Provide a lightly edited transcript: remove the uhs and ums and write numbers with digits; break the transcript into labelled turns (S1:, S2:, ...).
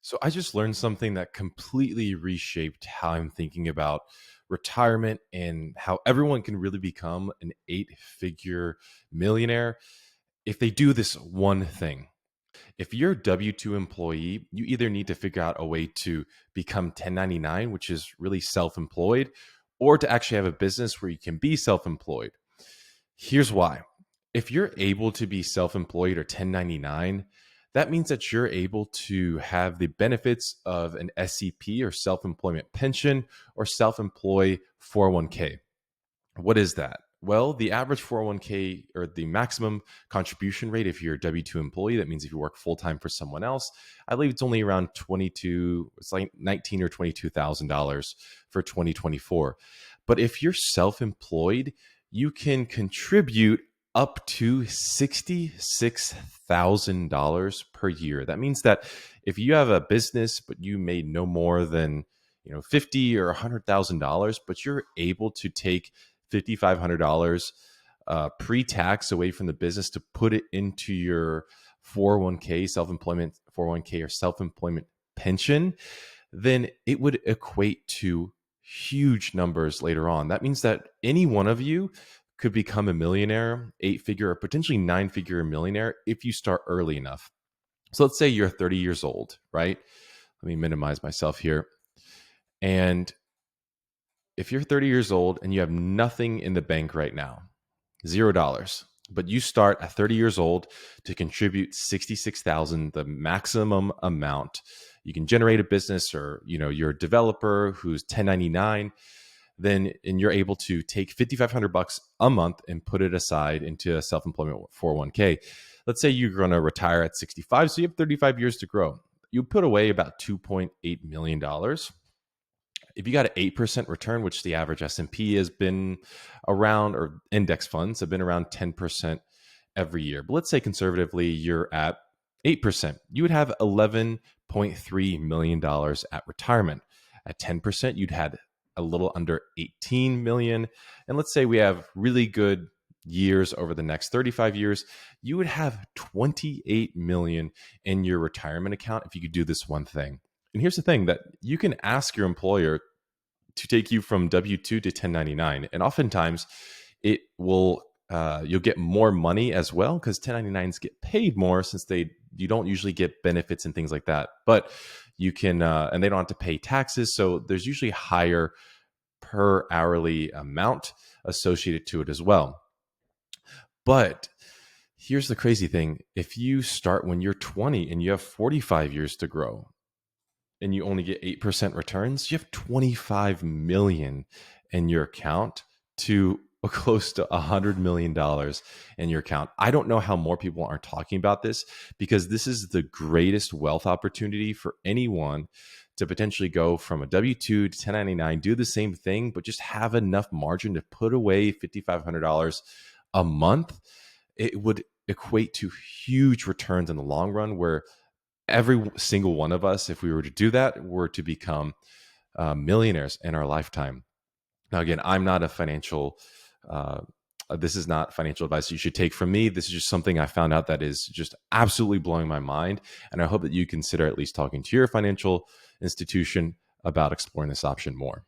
S1: So I just learned something that completely reshaped how I'm thinking about retirement and how everyone can really become an eight-figure millionaire if they do this one thing. If you're a W-2 employee, you either need to figure out a way to become 1099, which is really self-employed, or to actually have a business where you can be self-employed. Here's why. If you're able to be self employed or 1099, that means that you're able to have the benefits of an SEP or self employment pension or self employed 401k. What is that? Well, the average 401k or the maximum contribution rate if you're a W-2 employee, that means if you work full time for someone else, I believe it's only around 22, it's like 19 or $22,000 for 2024. But if you're self-employed, you can contribute up to $66,000 per year. That means that if you have a business but you made no more than 50 or $100,000, but you're able to take $5,500 pre-tax away from the business to put it into your 401k, self-employment 401k or self-employment pension, then it would equate to huge numbers later on. That means that any one of you could become a millionaire, eight-figure or potentially nine-figure millionaire if you start early enough. So let's say you're 30 years old, right? Let me minimize myself here. And if you're 30 years old and you have nothing in the bank right now, $0, but you start at 30 years old to contribute 66,000, the maximum amount you can generate a business, or you're a developer who's 1099, then and you're able to take $5,500 a month and put it aside into a self-employment 401k. Let's say you're going to retire at 65, so you have 35 years to grow. You put away about $2.8 million. If you got an 8% return, which the average S&P has been around, or index funds have been around 10% every year. But let's say conservatively you're at 8%. You would have $11.3 million at retirement. At 10%, you'd had a little under 18 million. And let's say we have really good years over the next 35 years, you would have 28 million in your retirement account if you could do this one thing. And here's the thing, that you can ask your employer to take you from W-2 to 1099. And oftentimes it will, you'll get more money as well, because 1099s get paid more since you don't usually get benefits and things like that. But you can, and they don't have to pay taxes. So there's usually higher per hourly amount associated to it as well. But here's the crazy thing. If you start when you're 20 and you have 45 years to grow, and you only get 8% returns, you have 25 million in your account to close to $100 million in your account. I don't know how more people aren't talking about this, because this is the greatest wealth opportunity for anyone to potentially go from a W-2 to 1099, do the same thing, but just have enough margin to put away $5,500 a month. It would equate to huge returns in the long run, where every single one of us, if we were to do that, were to become millionaires in our lifetime. Now, again, I'm not a financial, this is not financial advice you should take from me. This is just something I found out that is just absolutely blowing my mind. And I hope that you consider at least talking to your financial institution about exploring this option more.